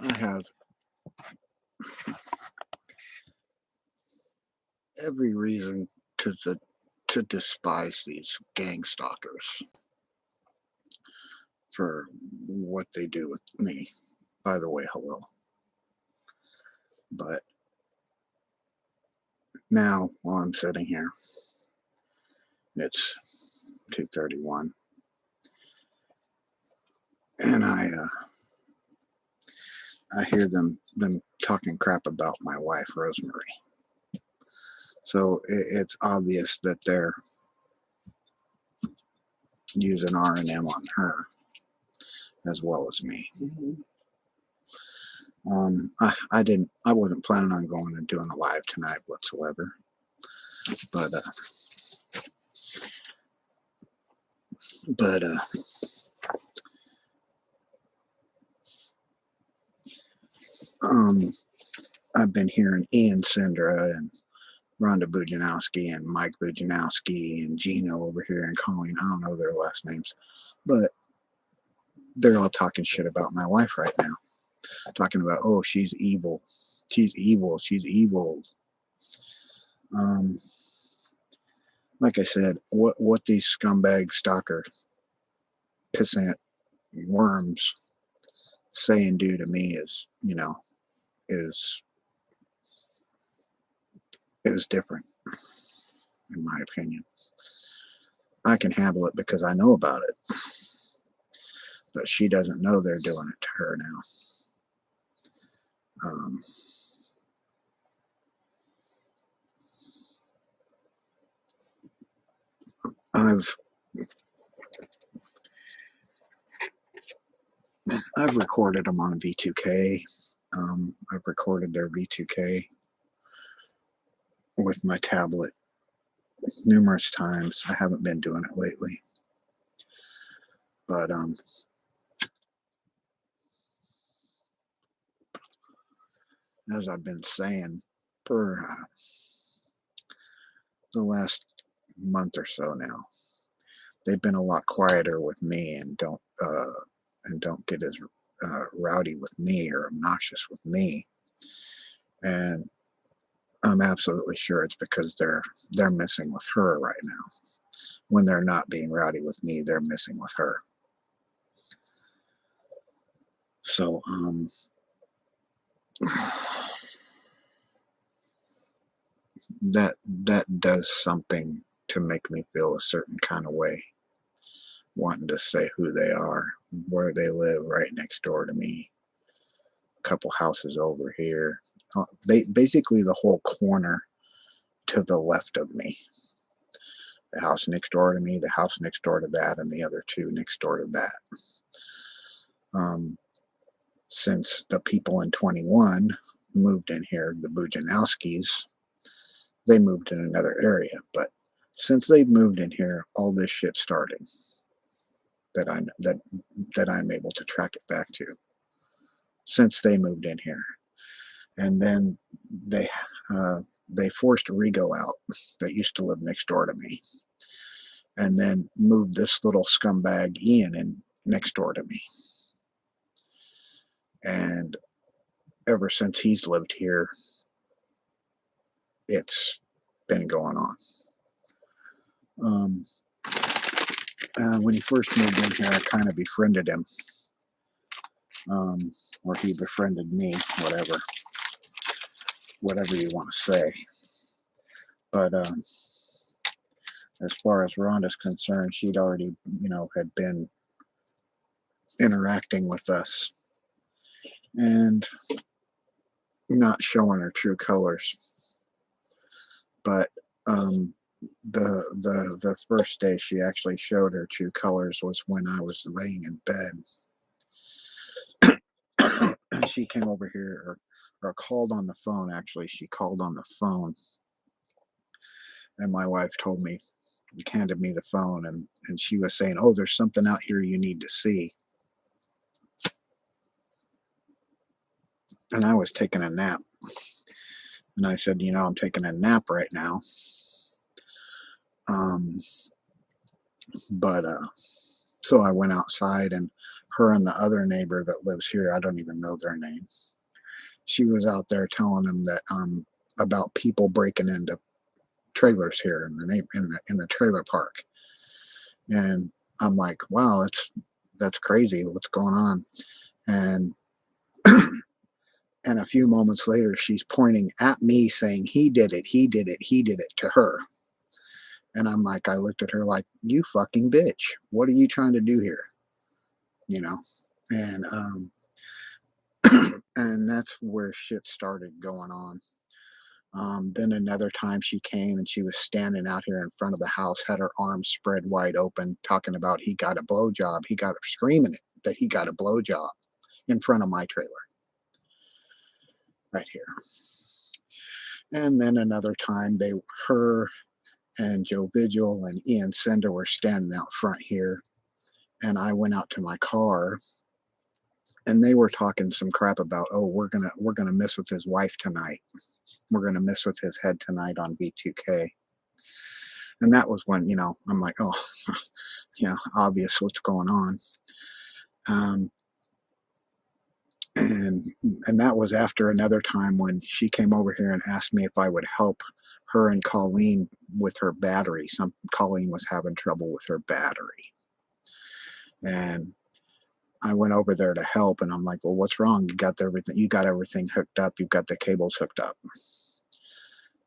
I have every reason to to despise these gang stalkers for what they do with me. By the way, hello. But now, while I'm sitting here, it's 2:31, and I hear them talking crap about my wife, Rosemary. So it's obvious that they're using R&M on her as well as me. I wasn't planning on going and doing a live tonight whatsoever, but but um, I've been hearing Ian Sindra and Rhonda Bujanowski and Mike Bujanowski and Gino over here and Colleen. I don't know their last names, but they're all talking shit about my wife right now. Talking about, oh, she's evil. She's evil. She's evil. Like I said, what these scumbag stalker pissant worms say and do to me is, is different, in my opinion. I can handle it because I know about it, but she doesn't know they're doing it to her now. I've recorded them on V2K. I've recorded their V2K with my tablet numerous times. I haven't been doing it lately, but as I've been saying for the last month or so now, they've been a lot quieter with me and don't get as rowdy with me or obnoxious with me. And I'm absolutely sure it's because they're messing with her right now. When they're not being rowdy with me, they're messing with her. So that does something to make me feel a certain kind of way, wanting to say who they are, where they live, right next door to me, a couple houses over here, basically the whole corner to the left of me. The house next door to me, the house next door to that, and the other two next door to that. Since the people in 21 moved in here, the Bujanowskis, they moved in another area. But since they've moved in here, all this shit started that I'm able to track it back to. Since they moved in here, and then they forced Rigo out, that used to live next door to me, and then moved this little scumbag Ian in next door to me. And ever since he's lived here, it's been going on. When he first moved in here, I kind of befriended him, or he befriended me, whatever you want to say. But as far as Rhonda's concerned, she'd already, had been interacting with us and not showing her true colors. But the first day she actually showed her true colors was when I was laying in bed. She came over here or called on the phone. Actually, she called on the phone, and my wife handed me the phone, and she was saying, "Oh, there's something out here you need to see." And I was taking a nap, and I said, "I'm taking a nap right now." But So I went outside, and her and the other neighbor that lives here, I don't even know their name. She was out there telling them that about people breaking into trailers here in the trailer park. And I'm like, wow, that's crazy. What's going on? And and a few moments later, she's pointing at me saying, he did it, he did it, he did it to her. And I'm like, I looked at her like, you fucking bitch. What are you trying to do here? You know? And and that's where shit started going on. Then another time she came and she was standing out here in front of the house, had her arms spread wide open, talking about he got a blowjob. He got screaming it that he got a blowjob in front of my trailer right here. And then another time her and Joe Vigil and Ian Sender were standing out front here, and I went out to my car, and they were talking some crap about, oh, we're gonna mess with his wife tonight. We're gonna mess with his head tonight on V2K. And that was when, I'm like, oh, obvious what's going on. Um, and and that was after another time when she came over here and asked me if I would help her and Colleen with her battery. Colleen was having trouble with her battery, and I went over there to help. And I'm like, well, what's wrong? You got everything hooked up. You've got the cables hooked up.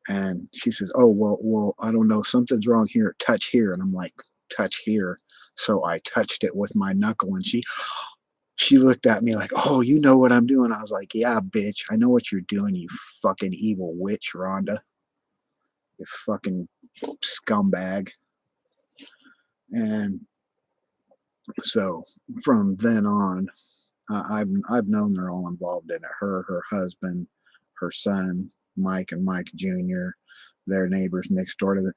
And she says, oh, well, I don't know, something's wrong here, touch here. And I'm like, touch here. So I touched it with my knuckle, and she looked at me like, oh, you know what I'm doing. I was like, yeah, bitch, I know what you're doing, you fucking evil witch, Rhonda. You fucking scumbag. And so from then on, I've known they're all involved in it. Her husband, her son, Mike and Mike Jr., their neighbors next door to them.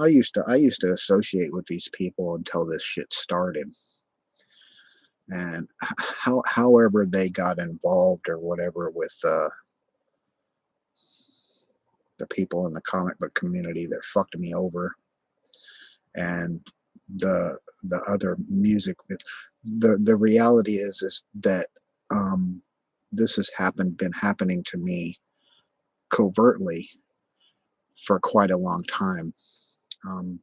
I used to associate with these people until this shit started. And however they got involved or whatever with the people in the comic book community that fucked me over, and the other music. The reality is that this has been happening to me covertly for quite a long time. Um,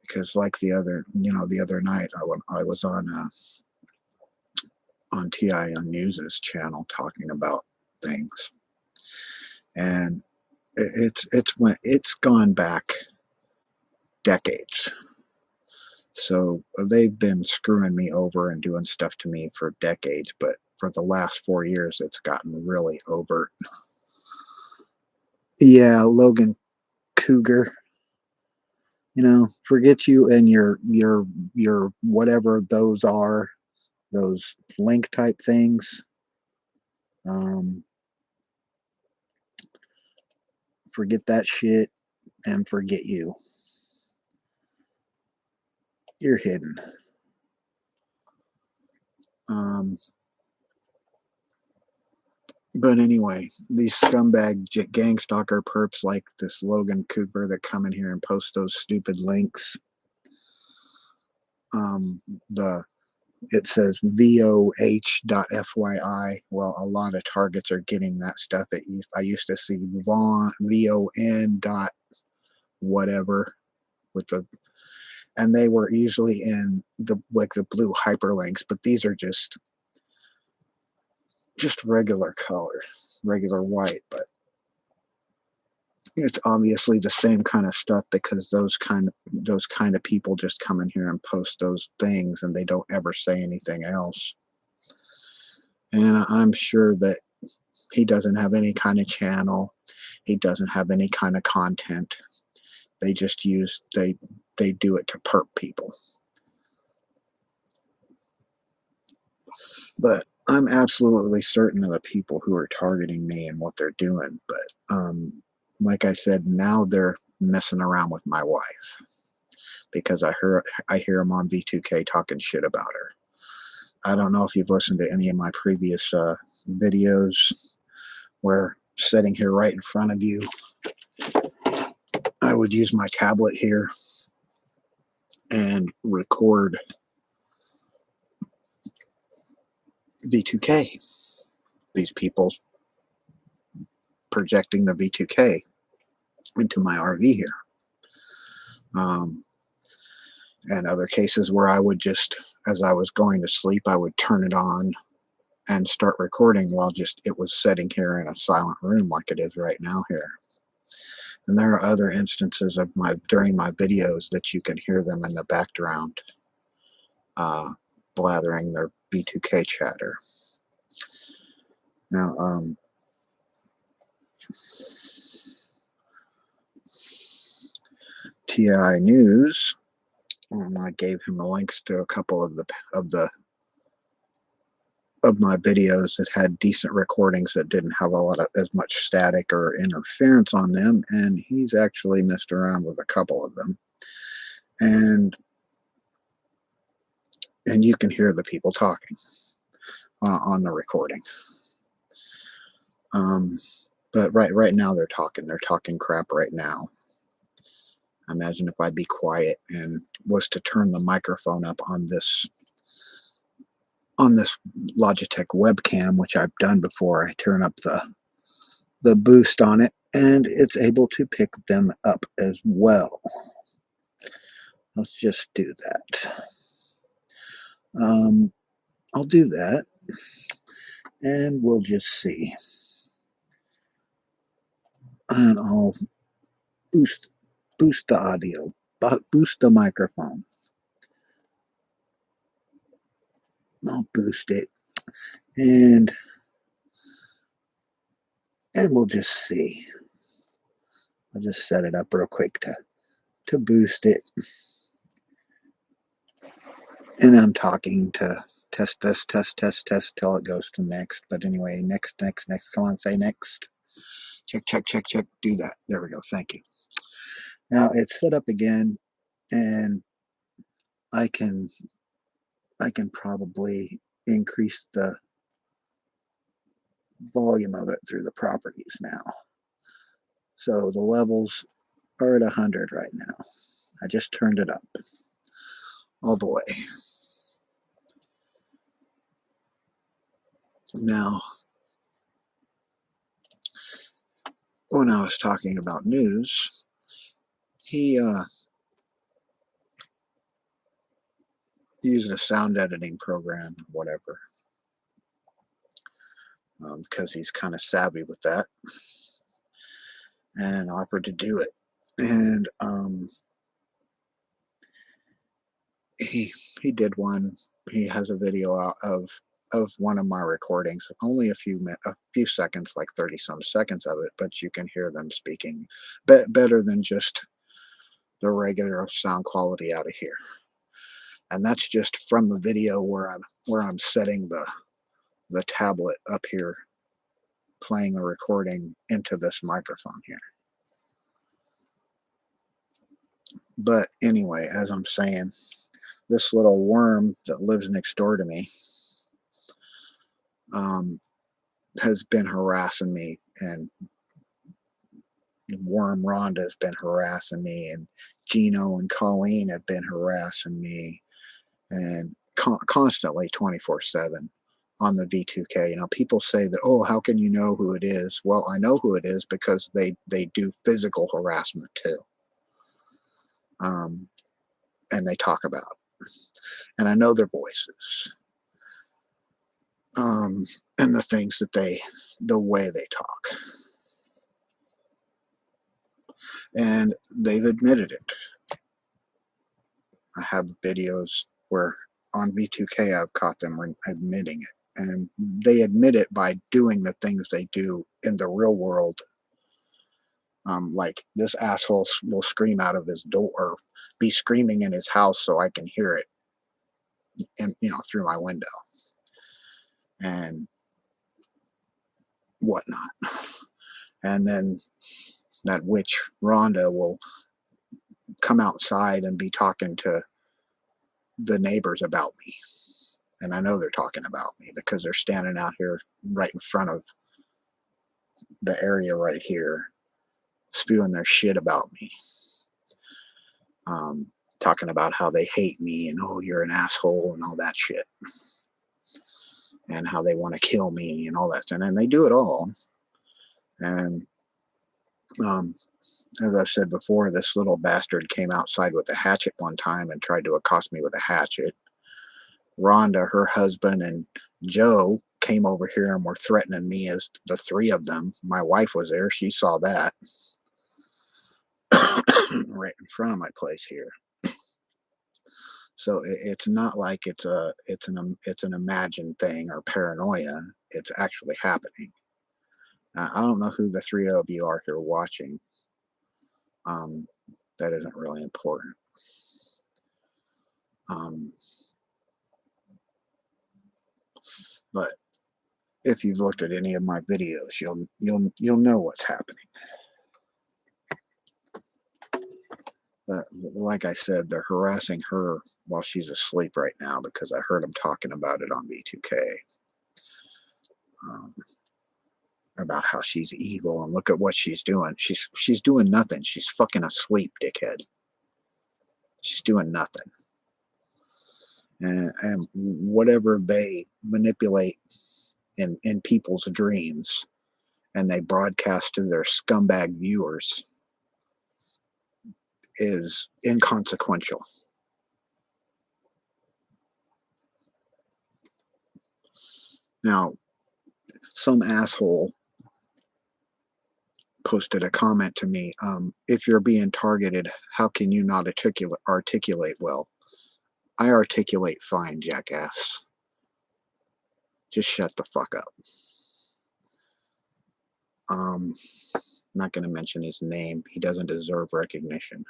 because like the other night I was on TI on News's channel talking about things, and it's gone back decades. So they've been screwing me over and doing stuff to me for decades, but for the last 4 years, it's gotten really overt. Yeah, Logan Cougar. Forget you and your whatever those are, those link type things. Forget that shit and forget you. You're hidden. But anyway, these scumbag gang stalker perps like this Logan Cooper that come in here and post those stupid links. It says VOH.FYI. Well, a lot of targets are getting that stuff. I used to see VON dot whatever with and they were usually in the blue hyperlinks, but these are just regular colors, regular white, but it's obviously the same kind of stuff, because those kind of people just come in here and post those things, and they don't ever say anything else. And I'm sure that he doesn't have any kind of channel. He doesn't have any kind of content. They just they do it to perp people. But I'm absolutely certain of the people who are targeting me and what they're doing. But like I said, now they're messing around with my wife, because I hear them on V2K talking shit about her. I don't know if you've listened to any of my previous videos where, sitting here right in front of you, I would use my tablet here and record V2K. These people projecting the V2K into my RV here. And other cases where I would just, as I was going to sleep, I would turn it on and start recording while just it was sitting here in a silent room like it is right now here. And there are other instances of during my videos that you can hear them in the background blathering their V2K chatter. Now, TI News, I gave him the links to a couple of my videos that had decent recordings that didn't have as much static or interference on them, and he's actually messed around with a couple of them, and you can hear the people talking on the recording. But right now they're talking crap right now. Imagine if I'd be quiet and was to turn the microphone up on this Logitech webcam, which I've done before. I turn up the boost on it, and it's able to pick them up as well. Let's just do that. I'll do that, and we'll just see. And I'll boost the audio, boost the microphone. I'll boost it, and we'll just see. I'll just set it up real quick to boost it. And I'm talking to test this, test till it goes to next. But anyway, next. Come on, say next. Check. Do that. There we go. Thank you. Now it's set up again, and I can probably increase the volume of it through the properties now. So the levels are at 100 right now. I just turned it up all the way. Now, when I was talking about news, he used a sound editing program, whatever, because he's kind of savvy with that, and offered to do it. And he did one. He has a video out of one of my recordings, only a few seconds, like 30 some seconds of it, but you can hear them speaking better than just the regular sound quality out of here. And that's just from the video where I'm setting the tablet up here, playing the recording into this microphone here. But anyway, as I'm saying, this little worm that lives next door to me has been harassing me, and Worm Rhonda has been harassing me, and Gino and Colleen have been harassing me, and constantly 24/7 on the V2K. People say that, oh, how can you know who it is? Well, I know who it is because they do physical harassment too. And they talk about it. And I know their voices. And the things that the way they talk. And they've admitted it. I have videos where on V2K I've caught them admitting it. And they admit it by doing the things they do in the real world. Like this asshole will scream out of his door, or be screaming in his house so I can hear it, and through my window and whatnot. And then that witch Rhonda will come outside and be talking to the neighbors about me. And I know they're talking about me because they're standing out here right in front of the area right here, spewing their shit about me. Talking about how they hate me and, oh, you're an asshole and all that shit. and how they want to kill me and all that. And they do it all. And um, as I've said before, this little bastard came outside with a hatchet one time and tried to accost me with a hatchet. Rhonda, her husband, and Joe came over here and were threatening me as the three of them. My wife was there. She saw that right in front of my place here. So it's not like it's an imagined thing or paranoia. It's actually happening. I don't know who the three of you are here watching. Um, that isn't really important. Um, but if you've looked at any of my videos, you'll know what's happening. But like I said, they're harassing her while she's asleep right now because I heard them talking about it on V2K. Um, about how she's evil and look at what she's doing. She's doing nothing. She's fucking asleep, dickhead. She's doing nothing. And whatever they manipulate in people's dreams and they broadcast to their scumbag viewers is inconsequential. Now, some asshole posted a comment to me, if you're being targeted, how can you not articulate well? I articulate fine, jackass. Just shut the fuck up. I'm not going to mention his name. He doesn't deserve recognition.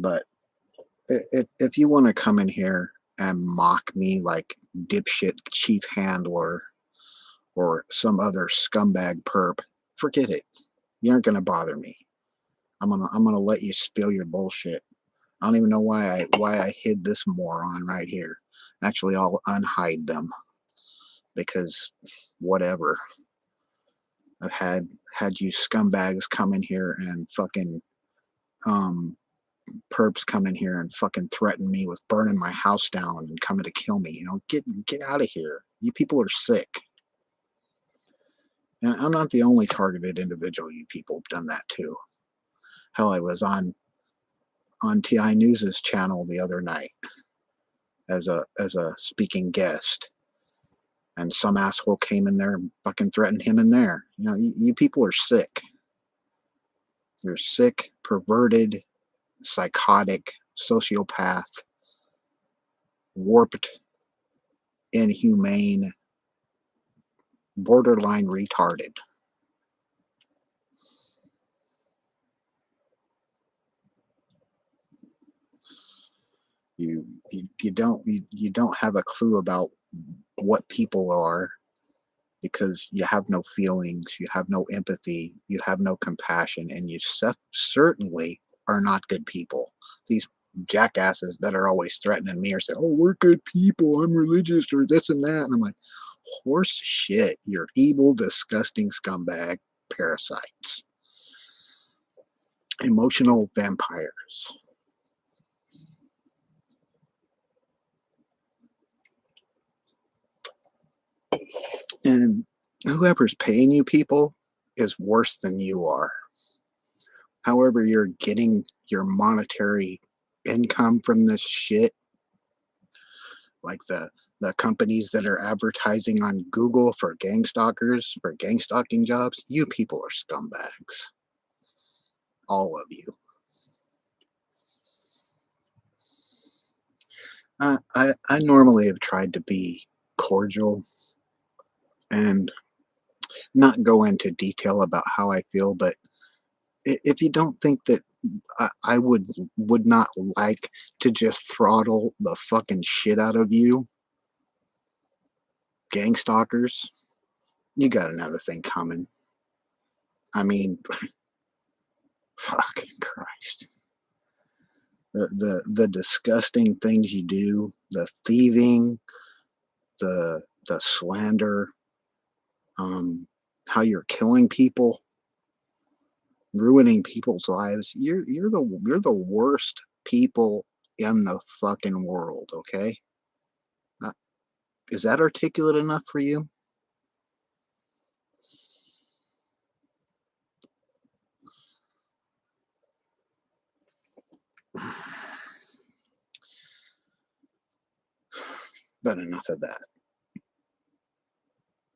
But if you want to come in here and mock me like dipshit chief handler or some other scumbag perp, forget it. You aren't going to bother me. I'm gonna let you spill your bullshit. I don't even know why I hid this moron right here. Actually, I'll unhide them because whatever. I've had you scumbags come in here and fucking um perps come in here and fucking threaten me with burning my house down and coming to kill me. Get out of here. You people are sick. And I'm not the only targeted individual. You people have done that too. Hell, I was on TI News's channel the other night as a speaking guest, and some asshole came in there and fucking threatened him in there. You people are sick. You're sick, perverted, psychotic, sociopath, warped, inhumane, borderline retarded. You don't have a clue about what people are because you have no feelings, you have no empathy, you have no compassion, and you certainly are not good people. These jackasses that are always threatening me or say, "Oh, we're good people. I'm religious," or this and that, and I'm like, horse shit. You're evil, disgusting scumbag parasites, emotional vampires. And whoever's paying you people is worse than you are. However, you're getting your monetary income from this shit, like the companies that are advertising on Google for gang stalkers, for gang stalking jobs, you people are scumbags. All of you. I normally have tried to be cordial and not go into detail about how I feel, but if you don't think that I would not like to just throttle the fucking shit out of you, gang stalkers, you got another thing coming. I mean, fucking Christ. The disgusting things you do, the thieving, the slander, how you're killing people, ruining people's lives. You're the worst people in the fucking world, okay? Is that articulate enough for you? But enough of that.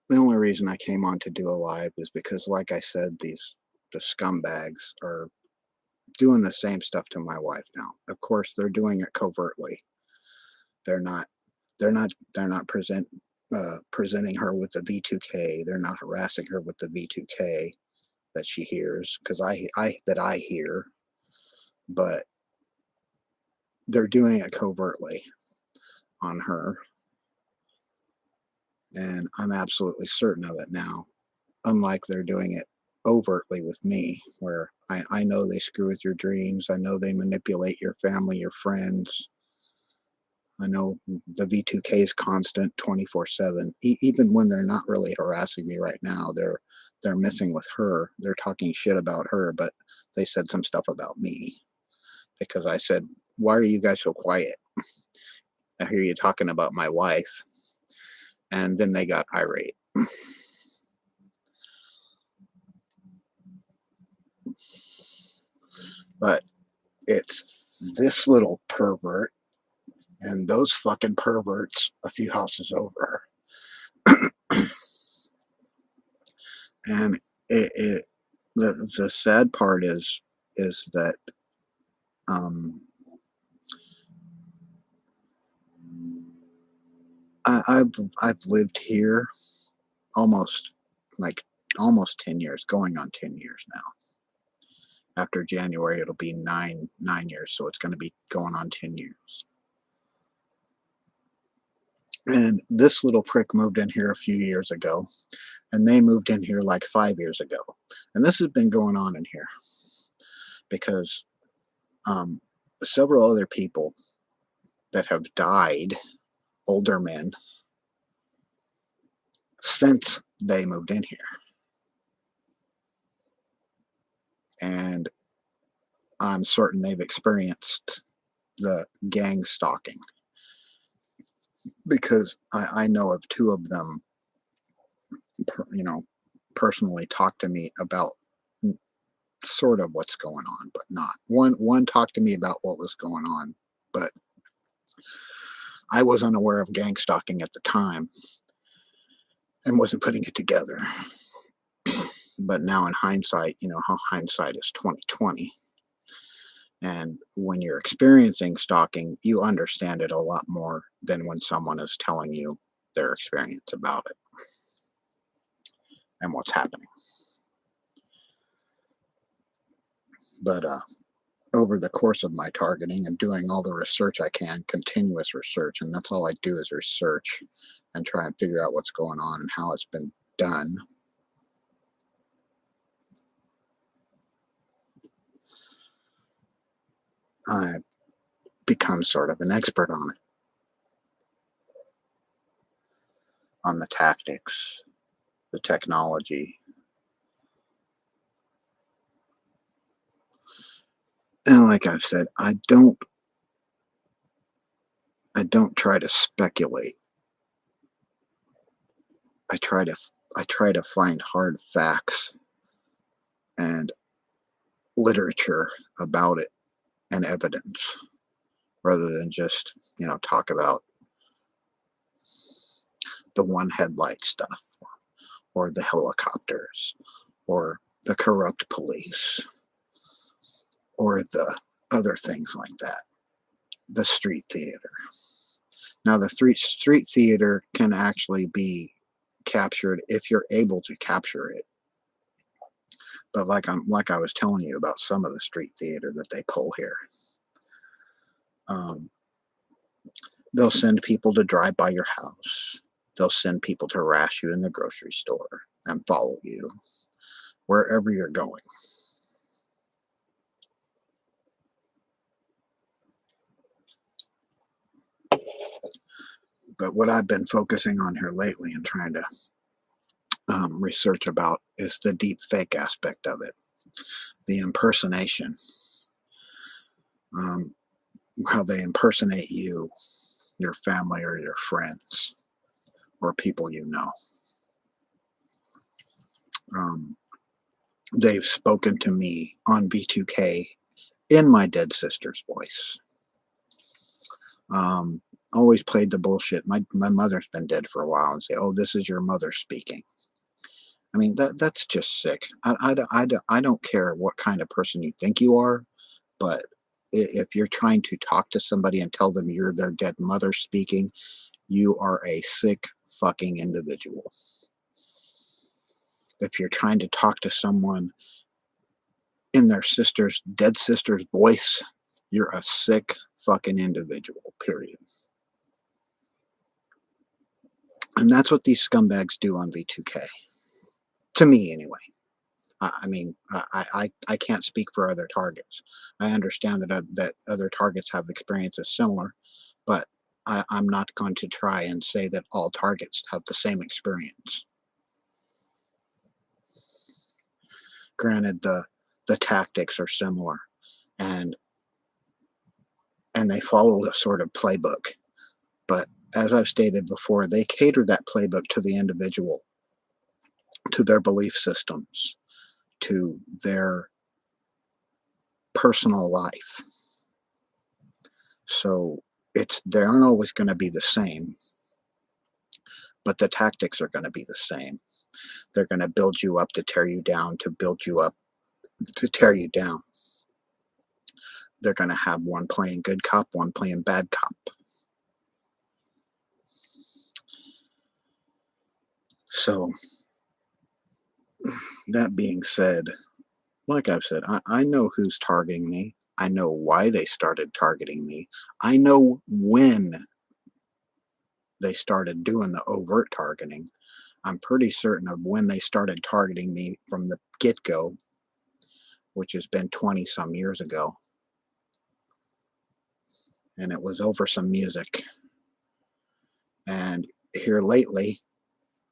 The only reason I came on to do a live was because, like I said, the scumbags are doing the same stuff to my wife now. Of course, they're doing it covertly. They're not they're not presenting her with the V2K. They're not harassing her with the V2K that she hears, because I hear, but they're doing it covertly on her, and I'm absolutely certain of it now. Unlike they're doing it overtly with me, where I know they screw with your dreams. I know they manipulate your family, your friends. I know the V2K is constant 24/7. Even when they're not really harassing me right now, they're messing with her. They're talking shit about her, but they said some stuff about me because I said, "Why are you guys so quiet? I hear you talking about my wife." And then they got irate. But it's this little pervert and those fucking perverts a few houses over. And it the sad part is that um I've lived here almost like almost 10 years, going on 10 years now. After January it'll be nine years, so it's going to be going on 10 years. And this little prick moved in here a few years ago, and they moved in here like 5 years ago. And this has been going on in here because um, several other people that have died, older men, since they moved in here. And I'm certain they've experienced the gang stalking because I know of two of them, you know, personally talked to me about sort of what's going on, but not. One talked to me about what was going on, but I was unaware of gang stalking at the time and wasn't putting it together. But now in hindsight, you know how hindsight is 2020. And when you're experiencing stalking, you understand it a lot more than when someone is telling you their experience about it and what's happening. But over the course of my targeting and doing all the research I can, continuous research, and that's all I do is research and try and figure out what's going on and how it's been done. I become sort of an expert on the tactics, the technology. And like I've said, I don't try to speculate. I try to I try to find hard facts and literature about it and evidence rather than just, talk about the one headlight stuff or the helicopters or the corrupt police or the other things like that. The street theater. Now, the street theater can actually be captured if you're able to capture it. But like I was telling you about some of the street theater that they pull here, um, they'll send people to drive by your house. They'll send people to harass you in the grocery store and follow you wherever you're going. But what I've been focusing on here lately and trying to research about is the deep fake aspect of it, the impersonation, um, how they impersonate you, your family, or your friends. or people you know. Um, they've spoken to me on V2K in my dead sister's voice. Um, always played the bullshit. My mother's been dead for a while, and say, "Oh, this is your mother speaking." I mean, that's just sick. I don't care what kind of person you think you are, but if you're trying to talk to somebody and tell them you're their dead mother speaking, you are a sick fucking individual. If you're trying to talk to someone in their dead sister's voice, you're a sick fucking individual, period. And that's what these scumbags do on V2K. To me, anyway. I mean, I can't speak for other targets. I understand that other targets have experiences similar, but I'm not going to try and say that all targets have the same experience. Granted, the tactics are similar, and they follow a sort of playbook. But as I've stated before, they cater that playbook to the individual, to their belief systems, to their personal life. So they aren't always going to be the same, but the tactics are going to be the same. They're going to build you up to tear you down, to build you up to tear you down. They're going to have one playing good cop, one playing bad cop. So, that being said, like I've said, I know who's targeting me. I know why they started targeting me. I know when they started doing the overt targeting. I'm pretty certain of when they started targeting me from the get-go, which has been 20 some years ago. And it was over some music. And here lately,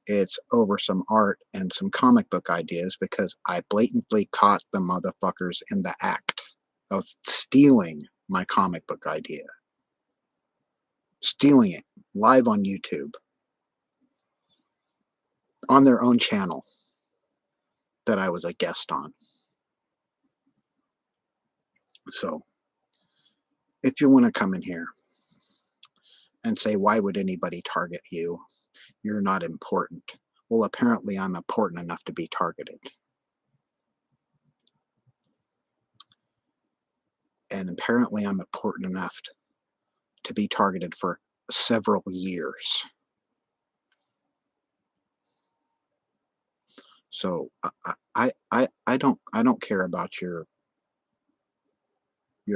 it's over some art and some comic book ideas because I blatantly caught the motherfuckers in the act of stealing my comic book idea. Stealing it live on YouTube on their own channel that I was a guest on. So, if you want to come in here and say, why would anybody target you? You're not important. Well, apparently I'm important enough to be targeted. And apparently I'm important enough to be targeted for several years. So I don't care about your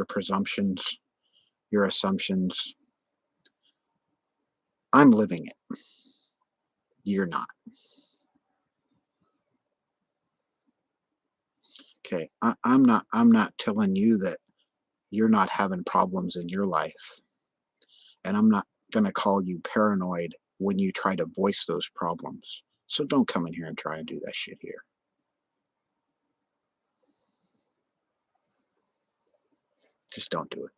presumptions, your assumptions. I'm living it. You're not. Okay. I'm not telling you that you're not having problems in your life. And I'm not gonna call you paranoid when you try to voice those problems. So don't come in here and try and do that shit here. Just don't do it.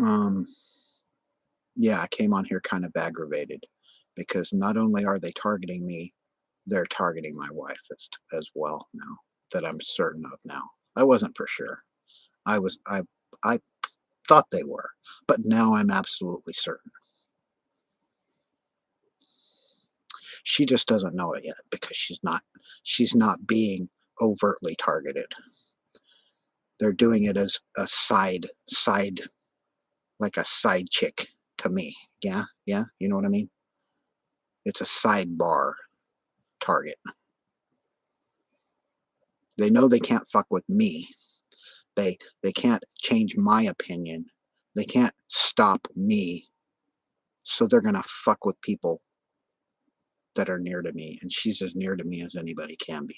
Um, yeah, I came on here kind of aggravated because not only are they targeting me, they're targeting my wife as well now that I'm certain of now. I wasn't for sure. I was I thought they were, but now I'm absolutely certain. She just doesn't know it yet because she's not being overtly targeted. They're doing it as a side like a side chick to me. Yeah, yeah, you know what I mean? It's a sidebar target. They know they can't fuck with me. They can't change my opinion. They can't stop me. So they're gonna fuck with people that are near to me, and she's as near to me as anybody can be.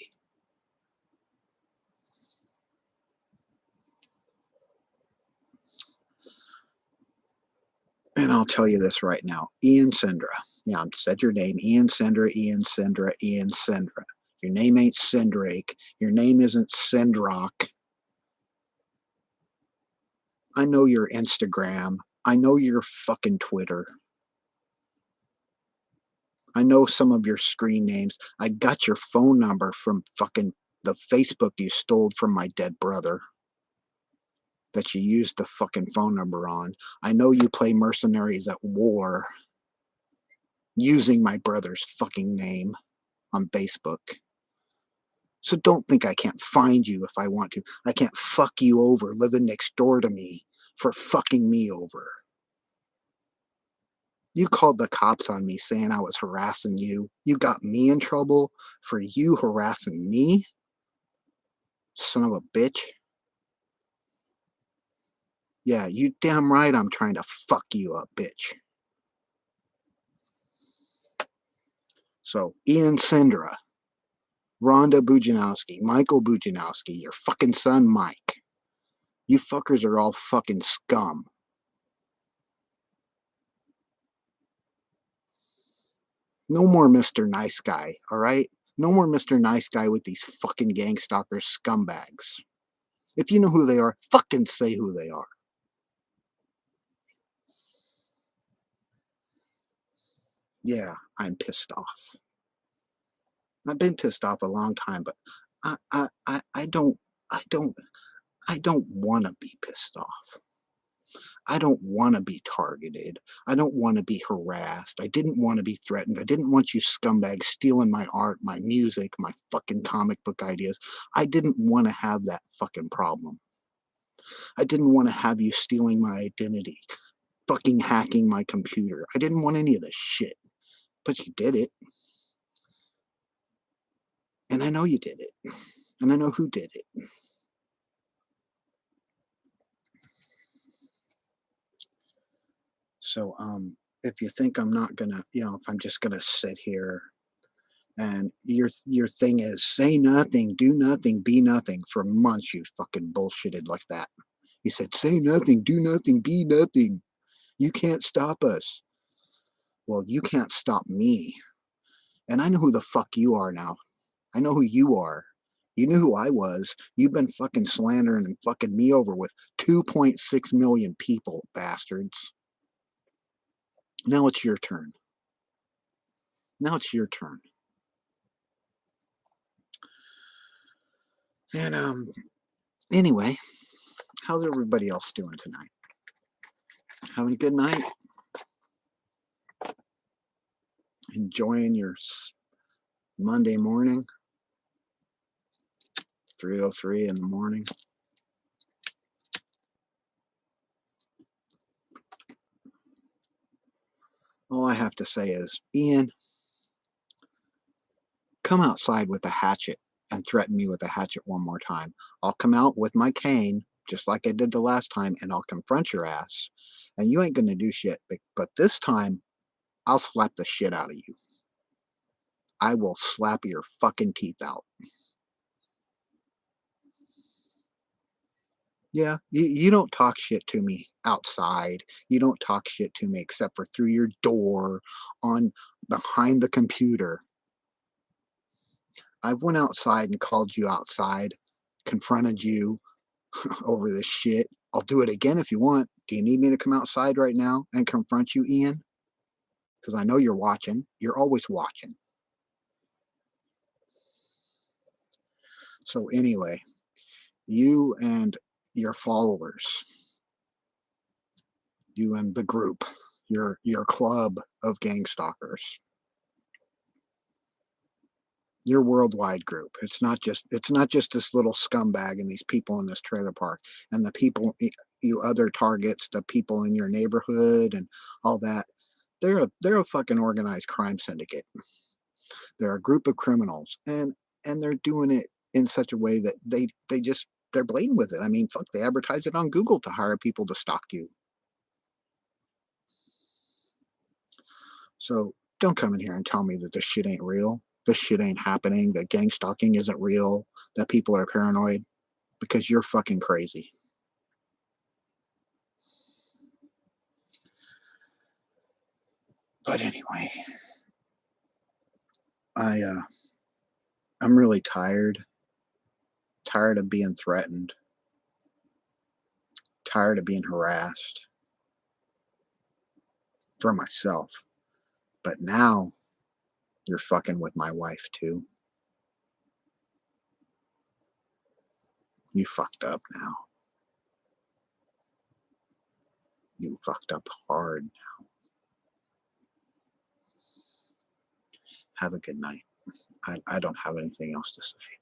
And I'll tell you this right now, Ian Sendra. Yeah, I said your name, Ian Sendra, Ian Sendra, Ian Sendra. Your name ain't Sendrake. Your name isn't Sendrock. I know your Instagram. I know your fucking Twitter. I know some of your screen names. I got your phone number from fucking the Facebook you stole from my dead brother that you used the fucking phone number on. I know you play mercenaries at war using my brother's fucking name on Facebook. So don't think I can't find you if I want to. I can't fuck you over living next door to me for fucking me over. You called the cops on me saying I was harassing you. You got me in trouble for you harassing me? Son of a bitch. Yeah, you damn right I'm trying to fuck you up, bitch. So, Ian Sindra, Rhonda Bujanowski, Michael Bujanowski, your fucking son Mike. You fuckers are all fucking scum. No more Mr. Nice Guy, all right? No more Mr. Nice Guy with these fucking gang stalkers scumbags. If you know who they are, fucking say who they are. Yeah, I'm pissed off. I've been pissed off a long time, but I don't, I don't, I don't want to be pissed off. I don't want to be targeted. I don't want to be harassed. I didn't want to be threatened. I didn't want you scumbags stealing my art, my music, my fucking comic book ideas. I didn't want to have that fucking problem. I didn't want to have you stealing my identity, fucking hacking my computer. I didn't want any of this shit. But you did it. And I know you did it. And I know who did it. So if you think I'm not gonna, if I'm just gonna sit here and your thing is say nothing, do nothing, be nothing. For months you fucking bullshitted like that. You said say nothing, do nothing, be nothing. You can't stop us. Well, you can't stop me. And I know who the fuck you are now. I know who you are. You knew who I was. You've been fucking slandering and fucking me over with 2.6 million people, bastards. Now it's your turn. Now it's your turn. And anyway, how's everybody else doing tonight? Having a good night? Enjoying your Monday morning? 3:03 in the morning. All I have to say is, Ian, come outside with a hatchet and threaten me with a hatchet one more time. I'll come out with my cane, just like I did the last time, and I'll confront your ass. And you ain't gonna do shit. But this time, I'll slap the shit out of you. I will slap your fucking teeth out. Yeah, you don't talk shit to me outside. You don't talk shit to me except for through your door on behind the computer. I went outside and called you outside, confronted you over this shit. I'll do it again if you want. Do you need me to come outside right now and confront you, Ian? Because I know you're watching. You're always watching. So anyway, you and your followers, you and the group, your club of gang stalkers, your worldwide group. It's not just this little scumbag and these people in this trailer park and the people you other targets, the people in your neighborhood and all that. They're a fucking organized crime syndicate. They're a group of criminals and they're doing it in such a way that they're blatant with it. I mean, fuck, they advertise it on Google to hire people to stalk you. So don't come in here and tell me that this shit ain't real. This shit ain't happening. That gang stalking isn't real. That people are paranoid because you're fucking crazy. But anyway, I I'm really tired of being threatened, tired of being harassed. for myself. But now you're fucking with my wife too. You fucked up now. You fucked up hard. Have a good night. I don't have anything else to say.